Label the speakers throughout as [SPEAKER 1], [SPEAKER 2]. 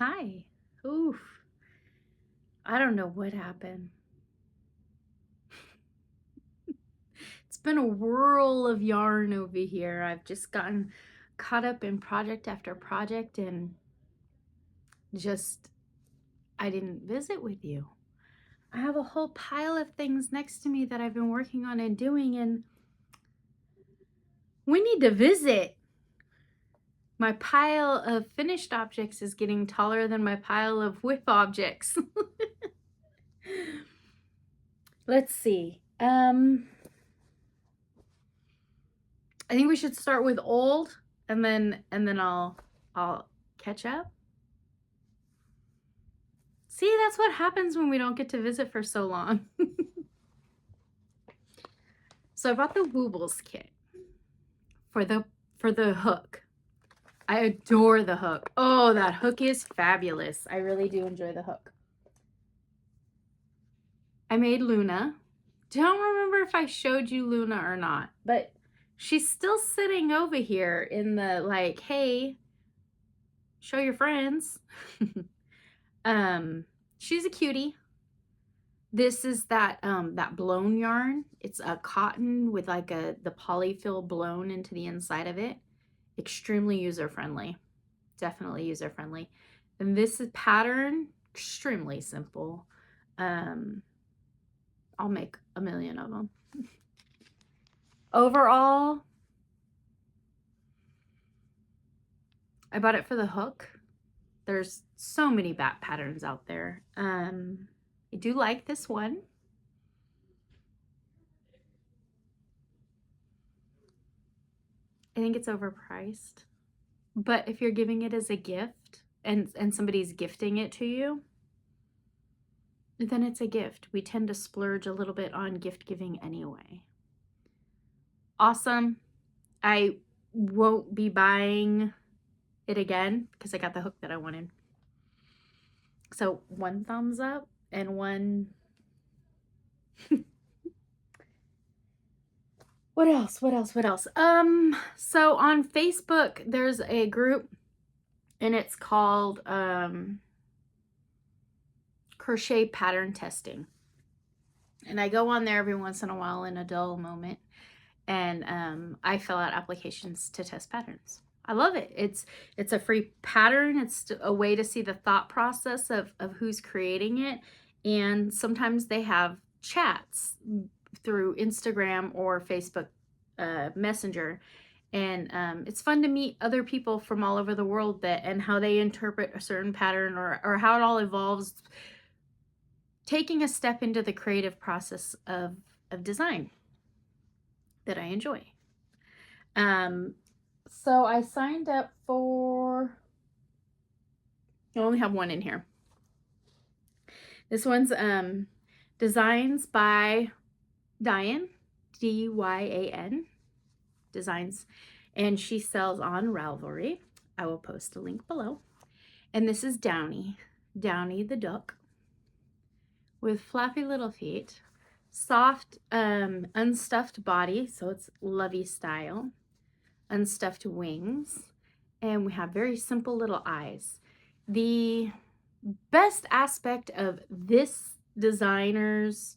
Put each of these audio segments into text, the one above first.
[SPEAKER 1] Hi. Oof. I don't know what happened. It's been a whirl of yarn over here. I've just gotten caught up in project after project and I didn't visit with you. I have a whole pile of things next to me that I've been working on and doing, and we need to visit. My pile of finished objects is getting taller than my pile of whip objects. Let's see. I think we should start with old and then I'll catch up. See, that's what happens when we don't get to visit for so long. So I bought the Woobles kit for the hook. I adore the hook. Oh, that hook is fabulous. I really do enjoy the hook. I made Luna. Don't remember if I showed you Luna or not, but she's still sitting over here in the like, hey, show your friends. She's a cutie. This is that that blown yarn. It's a cotton with like the polyfill blown into the inside of it. Extremely user-friendly. Definitely user-friendly. And this is pattern, extremely simple. I'll make a million of them. Overall, I bought it for the hook. There's so many bat patterns out there. I do like this one. I think it's overpriced. But if you're giving it as a gift and somebody's gifting it to you, then it's a gift. We tend to splurge a little bit on gift giving anyway. Awesome. I won't be buying it again because I got the hook that I wanted. So one thumbs up and one. What else? So on Facebook, there's a group and it's called crochet pattern testing. And I go on there every once in a while in a dull moment and I fill out applications to test patterns. I love it. It's a free pattern. It's a way to see the thought process of who's creating it. And sometimes they have chats through Instagram or Facebook Messenger. And it's fun to meet other people from all over the world and how they interpret a certain pattern or how it all evolves, taking a step into the creative process of design that I enjoy. So I signed up for, I only have one in here. This one's Designs by Diane, D-Y-A-N, Designs, and she sells on Ralvery. I will post a link below. And this is Downie, Downie the duck, with flappy little feet, soft unstuffed body, so it's lovey style, unstuffed wings, and we have very simple little eyes. The best aspect of this designer's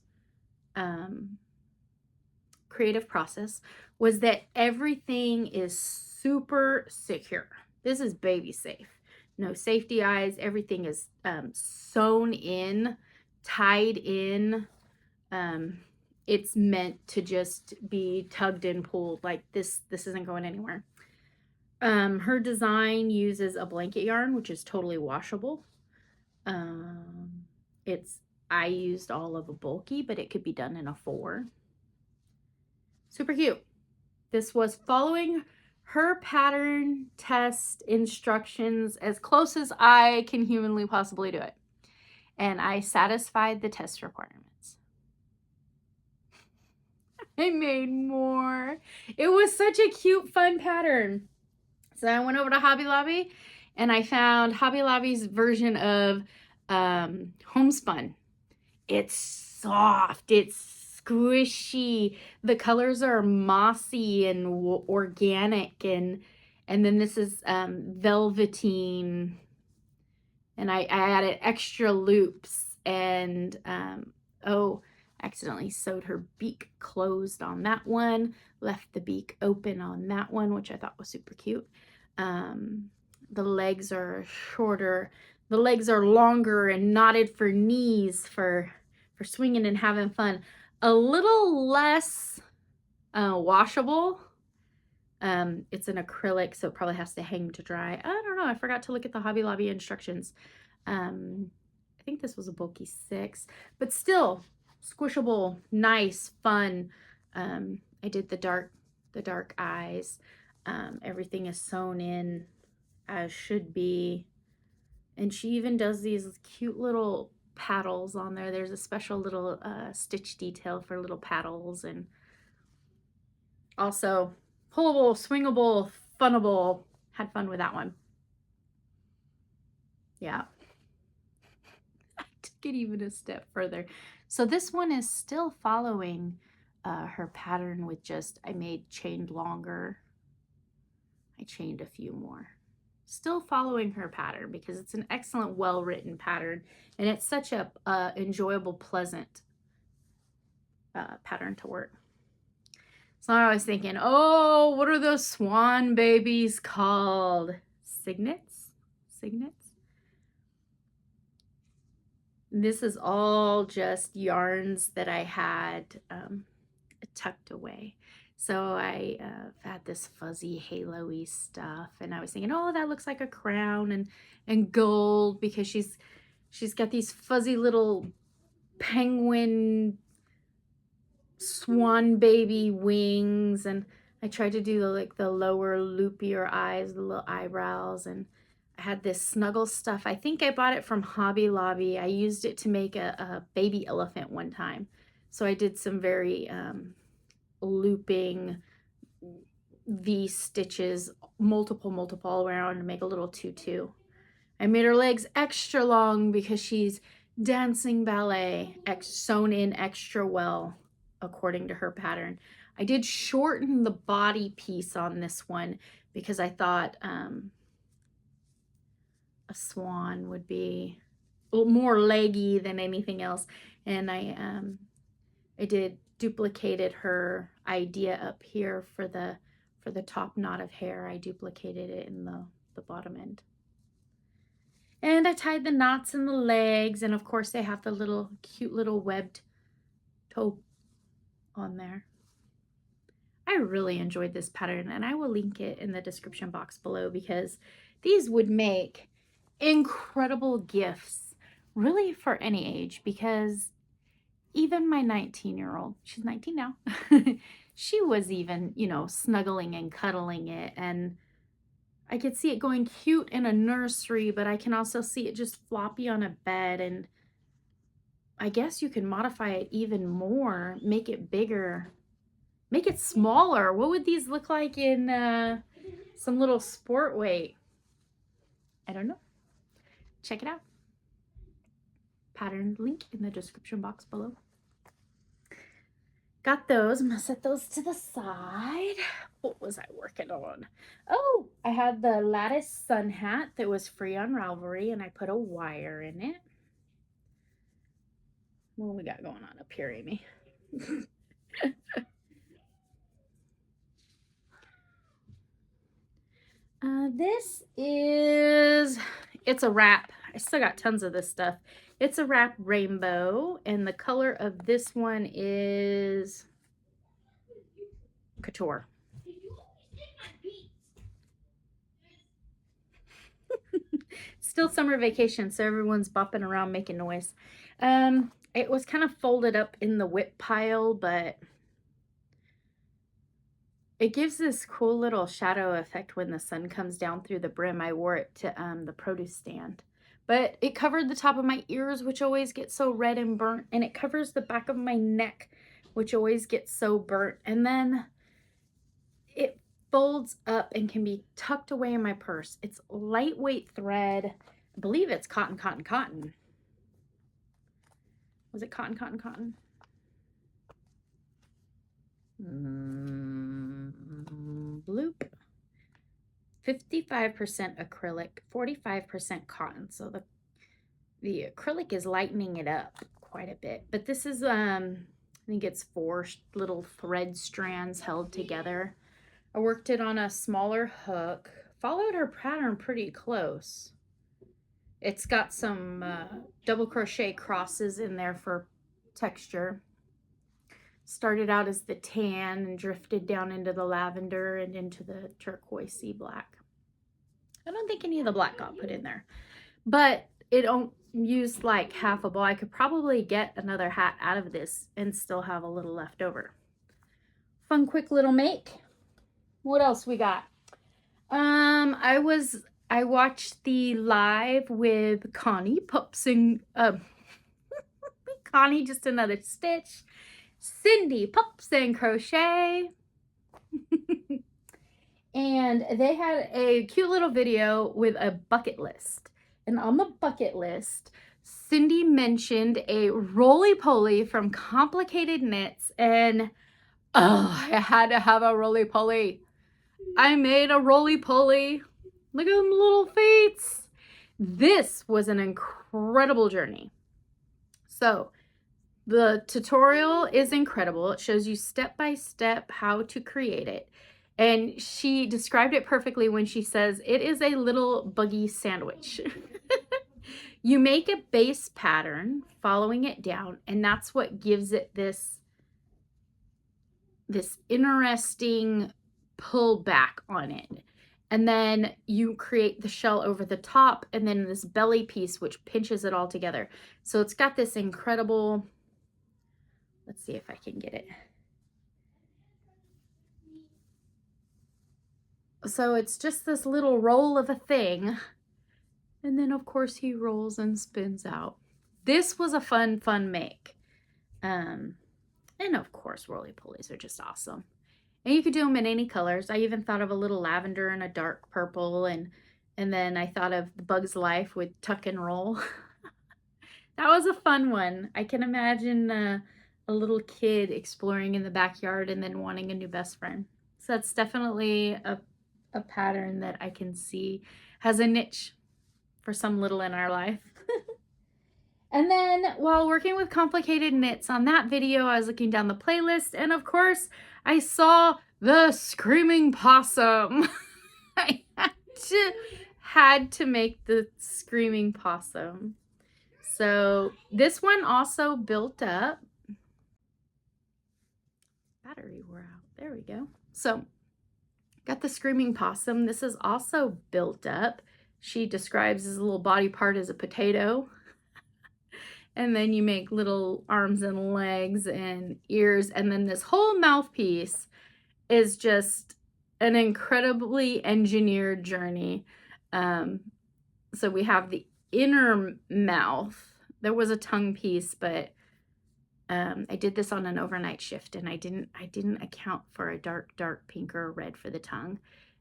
[SPEAKER 1] creative process was that everything is super secure. This is baby safe. No safety eyes. Everything is sewn in, tied in. It's meant to just be tugged and pulled. Like this isn't going anywhere. Her design uses a blanket yarn, which is totally washable. I used all of a bulky, but it could be done in a 4. Super cute. This was following her pattern test instructions as close as I can humanly possibly do it. And I satisfied the test requirements. I made more. It was such a cute, fun pattern. So I went over to Hobby Lobby and I found Hobby Lobby's version of homespun. It's soft, it's squishy, the colors are mossy and organic, and then this is velveteen, And I added extra loops, and oh, accidentally sewed her beak closed on that one, left the beak open on that one, which I thought was super cute. The legs are shorter. The legs are longer and knotted for knees for swinging and having fun. A little less washable. It's an acrylic, so it probably has to hang to dry. I don't know. I forgot to look at the Hobby Lobby instructions. I think this was a bulky 6, but still squishable, nice, fun. I did the dark eyes. Everything is sewn in as should be. And she even does these cute little paddles on there. There's a special little stitch detail for little paddles, and also pullable, swingable, funnable. Had fun with that one. Yeah. I took it even a step further. So this one is still following her pattern with just, I made chained longer. I chained a few more. Still following her pattern because it's an excellent, well-written pattern, and it's such a enjoyable, pleasant pattern to work. So I was thinking, oh, what are those swan babies called? Signets? Signets? This is all just yarns that I had tucked away. So I had this fuzzy halo-y stuff, and I was thinking, oh, that looks like a crown and gold, because she's got these fuzzy little penguin swan baby wings, and I tried to do the lower loopier eyes, the little eyebrows, and I had this snuggle stuff. I think I bought it from Hobby Lobby. I used it to make a baby elephant one time. So I did some very looping V stitches, multiple all around to make a little tutu. I made her legs extra long because she's dancing ballet, sewn in extra well according to her pattern. I did shorten the body piece on this one because I thought a swan would be more leggy than anything else, and I did duplicated her idea up here for the top knot of hair. I duplicated it in the bottom end. And I tied the knots in the legs, and of course they have the little cute little webbed toe on there. I really enjoyed this pattern, and I will link it in the description box below because these would make incredible gifts really for any age, because even my 19-year-old, she's 19 now, she was even, you know, snuggling and cuddling it, and I could see it going cute in a nursery, but I can also see it just floppy on a bed, and I guess you can modify it even more, make it bigger, make it smaller. What would these look like in some little sport weight? I don't know. Check it out. Pattern link in the description box below. Got those. I'm gonna set those to the side. What was I working on? Oh, I had the Lattice sun hat that was free on Ralvery, and I put a wire in it. What we got going on up here, Amy? This is, it's a wrap. I still got tons of this stuff. It's a wrap rainbow, and the color of this one is Couture. Still summer vacation, so everyone's bopping around making noise. It was kind of folded up in the whip pile, but it gives this cool little shadow effect when the sun comes down through the brim. I wore it to the produce stand, but it covered the top of my ears, which always get so red and burnt, and it covers the back of my neck, which always gets so burnt, and then it folds up and can be tucked away in my purse. It's lightweight thread. I believe it's cotton. Was it cotton? Bloop. 55% acrylic, 45% cotton. So the the acrylic is lightening it up quite a bit. But this is, I think it's 4 little thread strands held together. I worked it on a smaller hook, followed her pattern pretty close. It's got some double crochet crosses in there for texture. Started out as the tan and drifted down into the lavender and into the turquoisey black. I don't think any of the black got put in there, but it don't use like half a ball. I could probably get another hat out of this and still have a little left over. Fun, quick little make. What else we got? I watched the live with Connie Pups and Connie Just Another Stitch, Cindy Pups and Crochet. And they had a cute little video with a bucket list. And on the bucket list, Cindy mentioned a Rollie Pollie from Complicated Knits. And oh, I had to have a Rollie Pollie. I made a Rollie Pollie. Look at them little feet. This was an incredible journey. So the tutorial is incredible. It shows you step by step how to create it. And she described it perfectly when she says, it is a little buggy sandwich. You make a base pattern following it down, and that's what gives it this interesting pull back on it. And then you create the shell over the top, and then this belly piece which pinches it all together. So it's got this incredible, let's see if I can get it. So it's just this little roll of a thing. And then of course he rolls and spins out. This was a fun make. And of course Rollie Pollies are just awesome. And you could do them in any colors. I even thought of a little lavender and a dark purple, and then I thought of the Bug's Life with tuck and roll. That was a fun one. I can imagine a little kid exploring in the backyard and then wanting a new best friend. So that's definitely a pattern that I can see has a niche for some little in our life. And then while working with Complicated Knits on that video, I was looking down the playlist, and of course I saw the Screaming Possum. I had to make the Screaming Possum. So this one also built up. Battery wore out. There we go. So got the Screaming Possum. This is also built up. She describes his little body part as a potato. And then you make little arms and legs and ears. And then this whole mouthpiece is just an incredibly engineered journey. So we have the inner mouth. There was a tongue piece, but I did this on an overnight shift, and I didn't account for a dark pink or red for the tongue.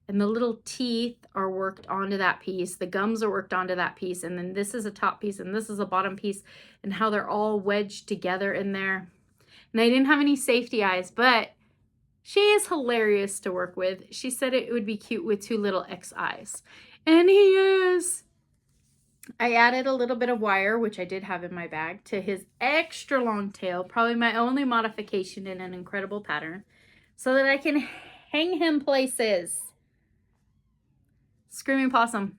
[SPEAKER 1] And the little teeth are worked onto that piece. The gums are worked onto that piece. And then this is a top piece and this is a bottom piece, and how they're all wedged together in there. And I didn't have any safety eyes, but she is hilarious to work with. She said it would be cute with 2 little X eyes. And he is. I added a little bit of wire, which I did have in my bag, to his extra long tail. Probably my only modification in an incredible pattern, so that I can hang him places. Screaming Possum.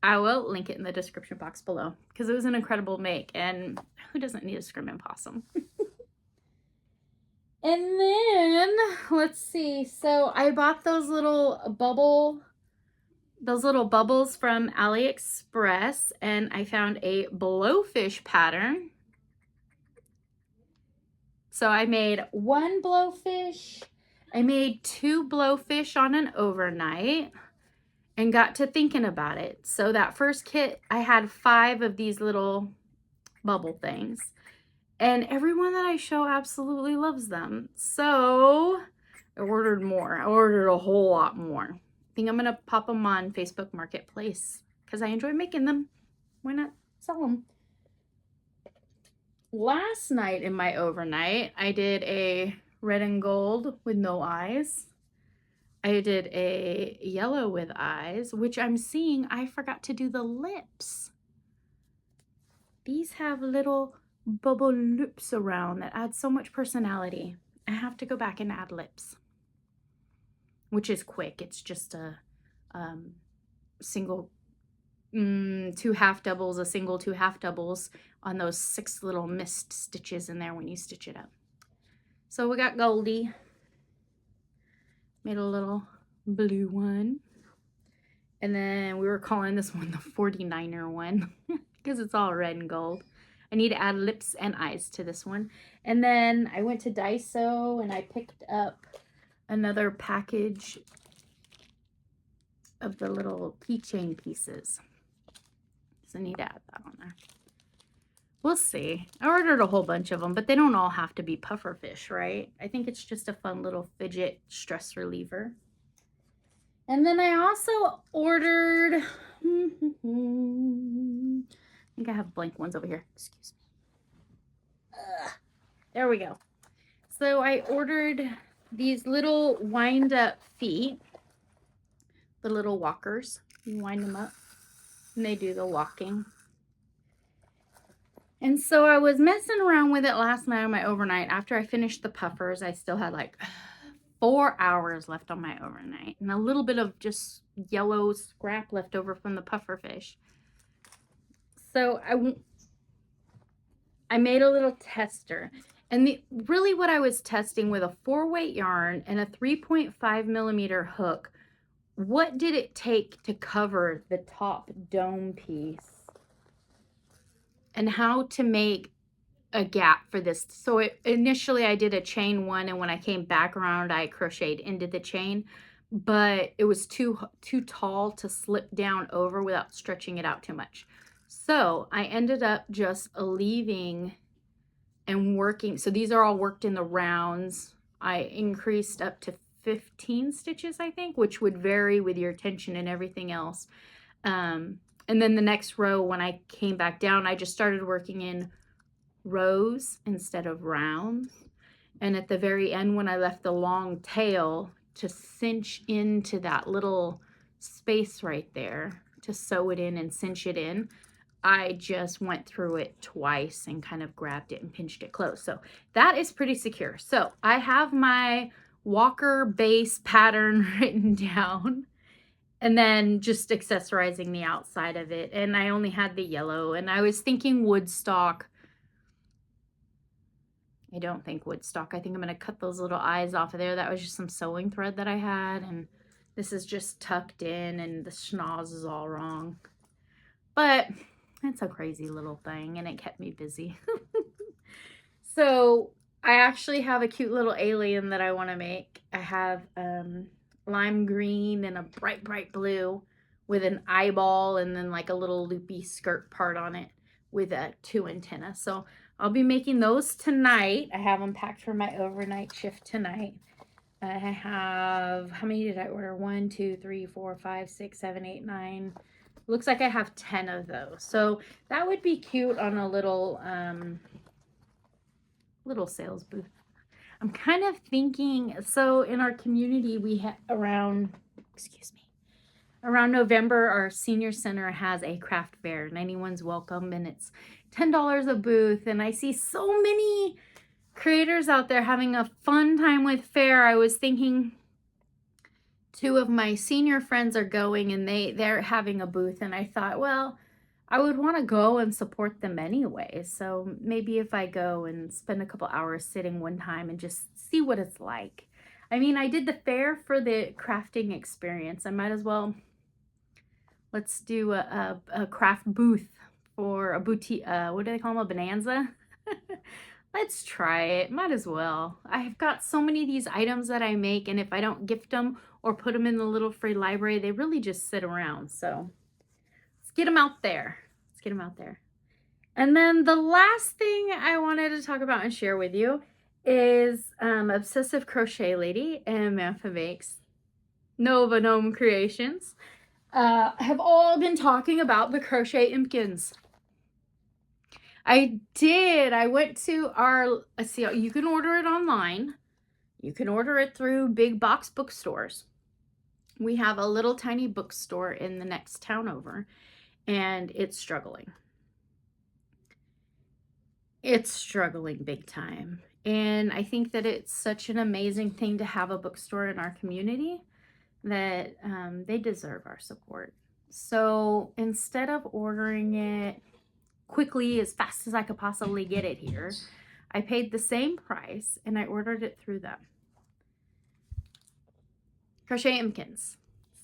[SPEAKER 1] I will link it in the description box below because it was an incredible make, and who doesn't need a Screaming Possum? And then let's see. So I bought those little bubbles from AliExpress, and I found a blowfish pattern. So I made 1 blowfish. I made 2 blowfish on an overnight. And got to thinking about it. So that first kit, I had 5 of these little bubble things. And everyone that I show absolutely loves them. So I ordered more. I ordered a whole lot more. I think I'm going to pop them on Facebook Marketplace because I enjoy making them. Why not sell them? Last night in my overnight, I did a red and gold with no eyes. I did a yellow with eyes, which I'm seeing I forgot to do the lips. these have little bubble lips around that add so much personality. I have to go back and add lips, which is quick. It's just a single, 2 half doubles, a single 2 half doubles on those 6 little missed stitches in there when you stitch it up. So we got Goldie. Made a little blue one. And then we were calling this one the 49er one because it's all red and gold. I need to add lips and eyes to this one. And then I went to Daiso and I picked up another package of the little keychain pieces. So I need to add that on there. We'll see. I ordered a whole bunch of them, but they don't all have to be pufferfish, right? I think it's just a fun little fidget stress reliever. And then I also ordered, I think I have blank ones over here. Excuse me. There we go. So I ordered these little wind up feet, the little walkers. You wind them up and they do the walking. And so I was messing around with it last night on my overnight. After I finished the puffers, I still had like 4 hours left on my overnight and a little bit of just yellow scrap left over from the puffer fish. So I made a little tester, and really what I was testing with a 4-weight yarn and a 3.5 millimeter hook, what did it take to cover the top dome piece and how to make a gap for this. So initially I did a chain 1, and when I came back around I crocheted into the chain, but it was too tall to slip down over without stretching it out too much. So I ended up just leaving and working. So these are all worked in the rounds. I increased up to 15 stitches, I think, which would vary with your tension and everything else. And then the next row, when I came back down, I just started working in rows instead of rounds. And at the very end, when I left the long tail to cinch into that little space right there to sew it in and cinch it in, I just went through it twice and kind of grabbed it and pinched it close. So that is pretty secure. So I have my Walker base pattern written down, and then just accessorizing the outside of it. And I only had the yellow, and I was thinking woodstock. I don't think woodstock. I think I'm going to cut those little eyes off of there. That was just some sewing thread that I had, and this is just tucked in, and the schnoz is all wrong. But it's a crazy little thing, and it kept me busy. So I actually have a cute little alien that I want to make. I have lime green and a bright, bright blue with an eyeball and then like a little loopy skirt part on it with 2 antennas. So I'll be making those tonight. I have them packed for my overnight shift tonight. I have, how many did I order? 1, 2, 3, 4, 5, 6, 7, 8, 9. Looks like I have 10 of those. So that would be cute on a little, little sales booth. I'm kind of thinking, so in our community, we have around November, our senior center has a craft fair, and anyone's welcome, and it's $10 a booth. And I see so many creators out there having a fun time with fair. I was thinking 2 of my senior friends are going, and they're having a booth, and I thought, well, I would want to go and support them anyway. So maybe if I go and spend a couple hours sitting one time and just see what it's like. I mean, I did the fair for the crafting experience. I might as well, let's do a craft booth for a boutique, what do they call them, a bonanza? Let's try it, might as well. I've got so many of these items that I make, and if I don't gift them or put them in the little free library, they really just sit around. So let's get them out there. Let's get them out there. And then the last thing I wanted to talk about and share with you is Obsessive Crochet Lady and Anutha Makes Nova Gnome Creations have all been talking about the crochet impkins. I went to our, let's see, you can order it online. You can order it through big box bookstores. We have a little tiny bookstore in the next town over, and it's struggling. it's struggling big time. And I think that it's such an amazing thing to have a bookstore in our community that they deserve our support. So instead of ordering it quickly as fast as I could possibly get it here, I paid the same price and I ordered it through them. Crochet Imkins.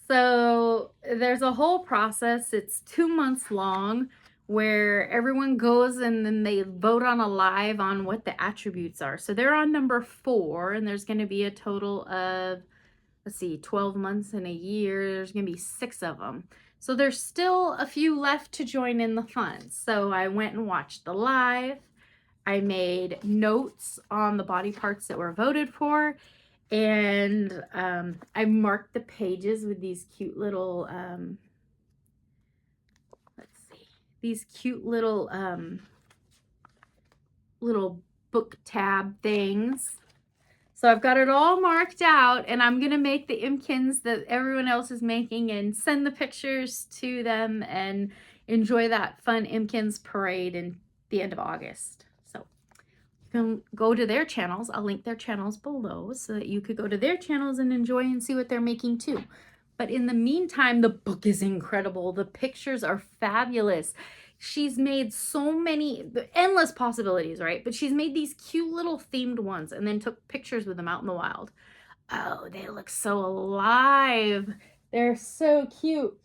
[SPEAKER 1] So there's a whole process. It's 2 months long where everyone goes and then they vote on a live on what the attributes are. So they're on number 4 and there's going to be a total of, let's see, 12 months in a year. There's going to be 6 of them. So there's still a few left to join in the fun. So I went and watched the live. I made notes on the body parts that were voted for. And I marked the pages with these cute little, let's see, these cute little, little book tab things. So I've got it all marked out and I'm going to make the Imkins that everyone else is making and send the pictures to them and enjoy that fun Imkins parade in the end of August. So you can go to their channels. I'll link their channels below so that you could go to their channels and enjoy and see what they're making too. But in the meantime, the book is incredible. The pictures are fabulous. She's made so many, endless possibilities, right? But she's made these cute little themed ones and then took pictures with them out in the wild. Oh, they look so alive. They're so cute.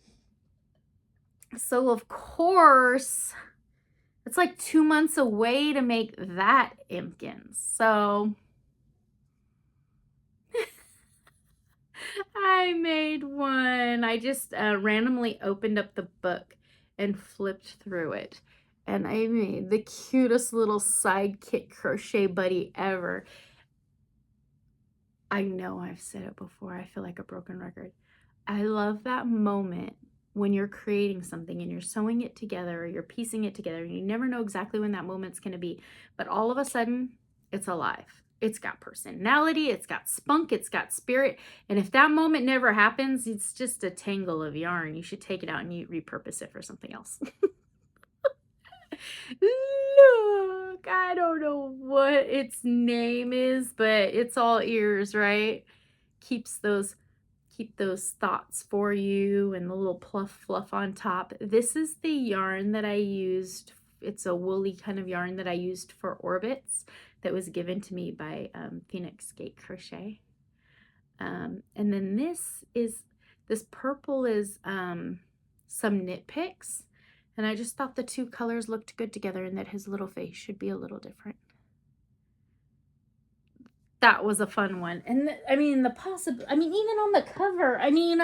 [SPEAKER 1] So of course, it's like 2 months away to make that Imkins. So I made one. I just randomly opened up the book and flipped through it. And I made the cutest little sidekick crochet buddy ever. I know I've said it before. I feel like a broken record. I love that moment when you're creating something and you're sewing it together or you're piecing it together and you never know exactly when that moment's going to be. But all of a sudden, it's alive. It's got personality, it's got spunk, it's got spirit. And if that moment never happens, it's just a tangle of yarn. You should take it out and you repurpose it for something else. Look, I don't know what its name is, but it's all ears, right? Keep those thoughts for you and the little fluff on top. This is the yarn that I used. It's a woolly kind of yarn that I used for orbits that was given to me by Phoenix Gate Crochet. And then this purple is some knit picks. And I just thought the two colors looked good together and that his little face should be a little different. That was a fun one. And I mean, even on the cover, I mean,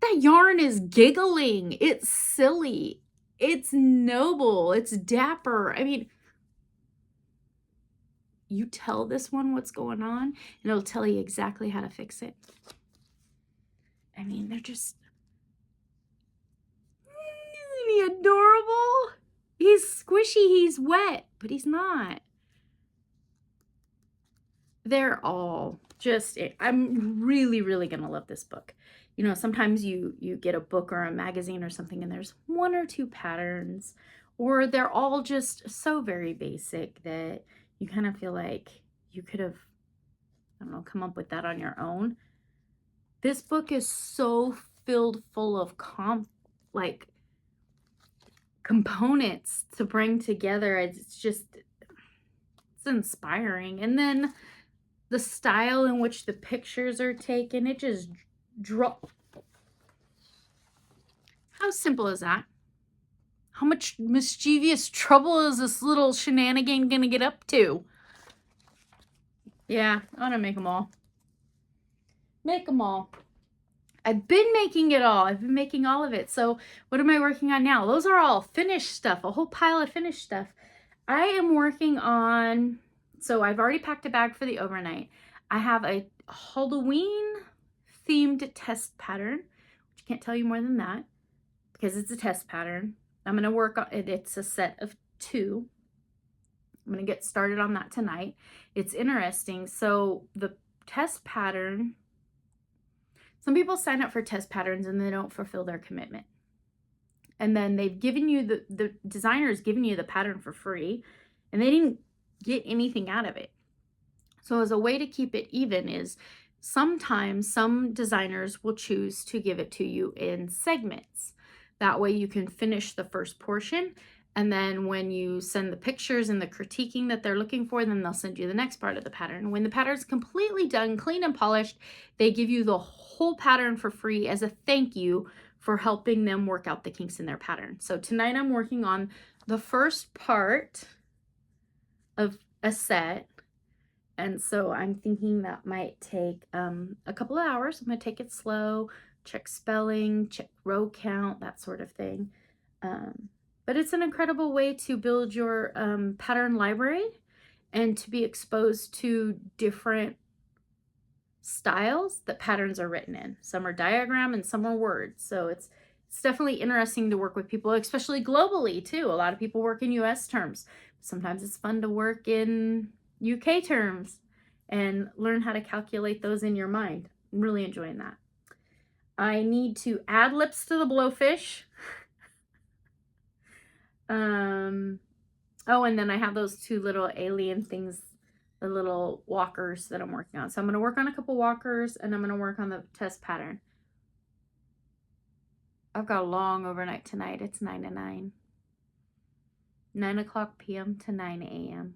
[SPEAKER 1] that yarn is giggling. It's silly. It's noble. It's dapper. I mean, you tell this one what's going on and it'll tell you exactly how to fix it. I mean, they're just, isn't he adorable? He's squishy, he's wet, but he's not. They're all just, I'm really, really gonna love this book. You know, sometimes you get a book or a magazine or something and there's 1 or 2 patterns, or they're all just so very basic that you kind of feel like you could have, I don't know, come up with that on your own. This book is so filled full of components to bring together. It's just, it's inspiring. And then the style in which the pictures are taken, it just drop. How simple is that? How much mischievous trouble is this little shenanigan gonna get up to? Yeah, I want to make them all. Make them all. I've been making it all. I've been making all of it. So what am I working on now? Those are all finished stuff, a whole pile of finished stuff. I am working on, so I've already packed a bag for the overnight. I have a Halloween themed test pattern, which I can't tell you more than that because it's a test pattern. I'm going to work on it. It's a set of 2. I'm going to get started on that tonight. It's interesting. So the test pattern, some people sign up for test patterns and they don't fulfill their commitment. and then they've given you, the designer's given you the pattern for free, and they didn't get anything out of it. So as a way to keep it even is sometimes some designers will choose to give it to you in segments. That way you can finish the first portion, and then when you send the pictures and the critiquing that they're looking for, then they'll send you the next part of the pattern. When the pattern's completely done, clean and polished, they give you the whole pattern for free as a thank you for helping them work out the kinks in their pattern. So tonight I'm working on the first part of a set. And so I'm thinking that might take a couple of hours. I'm going to take it slow, check spelling, check row count, that sort of thing. But it's an incredible way to build your pattern library and to be exposed to different styles that patterns are written in. Some are diagram and some are words. So it's definitely interesting to work with people, especially globally too. A lot of people work in US terms. Sometimes it's fun to work in UK terms and learn how to calculate those in your mind. I'm really enjoying that. I need to add lips to the blowfish. Oh, and then I have those two little alien things, the little walkers that I'm working on. So I'm going to work on a couple walkers, and I'm going to work on the test pattern. I've got a long overnight tonight. It's 9 to 9. 9 o'clock p.m. to 9 a.m.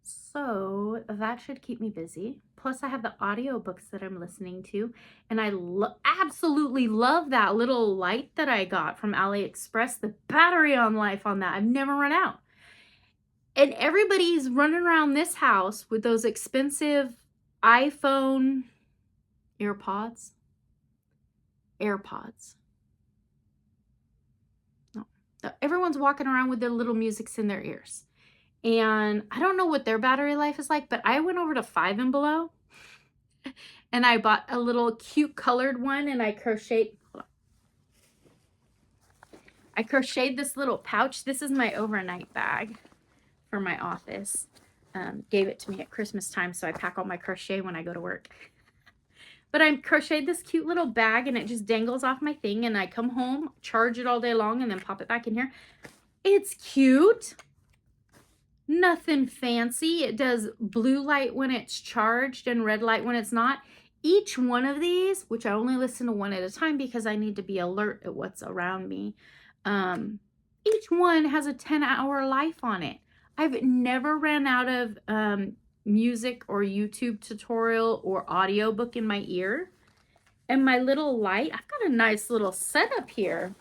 [SPEAKER 1] So that should keep me busy. Plus I have the audiobooks that I'm listening to, and I absolutely love that little light that I got from AliExpress. The battery on life on that, I've never run out. And everybody's running around this house with those expensive iPhone AirPods. No, everyone's walking around with their little musics in their ears. And I don't know what their battery life is like, but I went over to 5 and Below and I bought a little cute colored one, and I crocheted this little pouch. This is my overnight bag for my office. Gave it to me at Christmas time, so I pack all my crochet when I go to work. But I crocheted this cute little bag, and it just dangles off my thing, and I come home, charge it all day long, and then pop it back in here. It's cute. Nothing fancy. It does blue light when it's charged and red light when it's not. Each one of these, which I only listen to one at a time because I need to be alert at what's around me, each one has a 10-hour life on it. I've never ran out of music or YouTube tutorial or audiobook in my ear. And my little light, I've got a nice little setup here.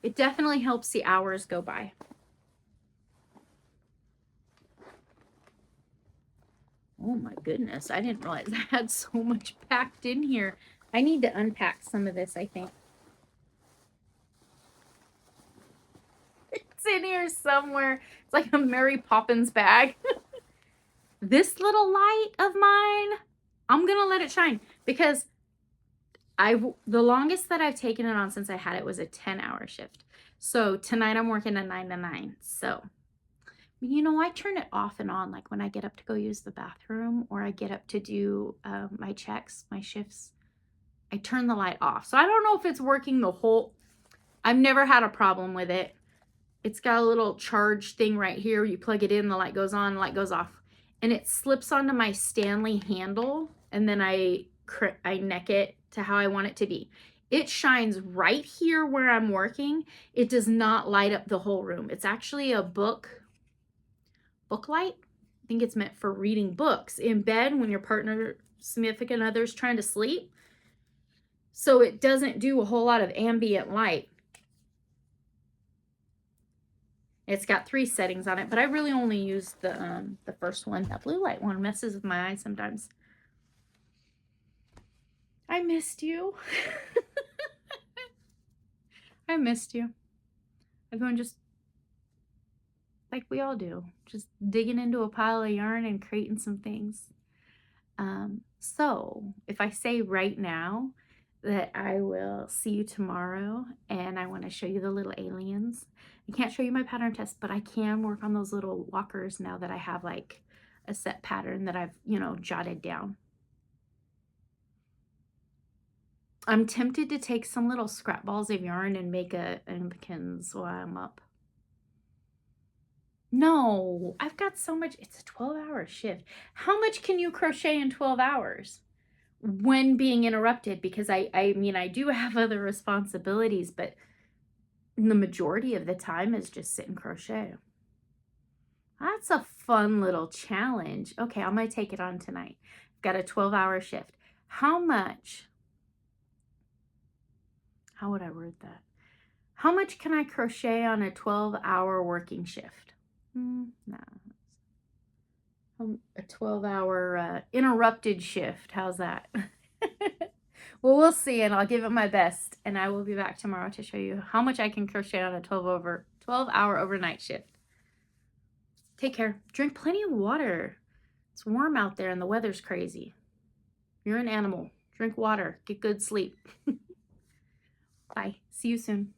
[SPEAKER 1] It definitely helps the hours go by. Oh my goodness, I didn't realize I had so much packed in here. I need to unpack some of this, I think. It's in here somewhere. It's like a Mary Poppins bag. This little light of mine, I'm going to let it shine because the longest that I've taken it on since I had it was a 10-hour shift. So tonight I'm working a 9 to 9. So you know, I turn it off and on, like when I get up to go use the bathroom or I get up to do my checks, my shifts. I turn the light off. So I don't know if it's working the whole... I've never had a problem with it. It's got a little charge thing right here. You plug it in, the light goes on, the light goes off. And it slips onto my Stanley handle, and then I neck it to how I want it to be. It shines right here where I'm working. It does not light up the whole room. It's actually a book light. I think it's meant for reading books in bed when your partner, significant other's trying to sleep. So it doesn't do a whole lot of ambient light. It's got 3 settings on it, but I really only use the first one. That blue light one messes with my eyes sometimes. I missed you. I missed you. Everyone just, like we all do, just digging into a pile of yarn and creating some things. So if I say right now that I will see you tomorrow and I want to show you the little aliens, I can't show you my pattern test, but I can work on those little walkers now that I have like a set pattern that I've, you know, jotted down. I'm tempted to take some little scrap balls of yarn and make a Impkins while I'm up. No, I've got so much. It's a 12-hour shift. How much can you crochet in 12 hours when being interrupted? Because I mean, I do have other responsibilities, but the majority of the time is just sit and crochet. That's a fun little challenge. Okay, I'm going to take it on tonight. I've got a 12-hour shift. How much? How would I word that? How much can I crochet on a 12-hour working shift? No. A 12-hour interrupted shift. How's that? Well, we'll see, and I'll give it my best. And I will be back tomorrow to show you how much I can crochet on a 12-hour overnight shift. Take care. Drink plenty of water. It's warm out there and the weather's crazy. You're an animal. Drink water. Get good sleep. Bye. See you soon.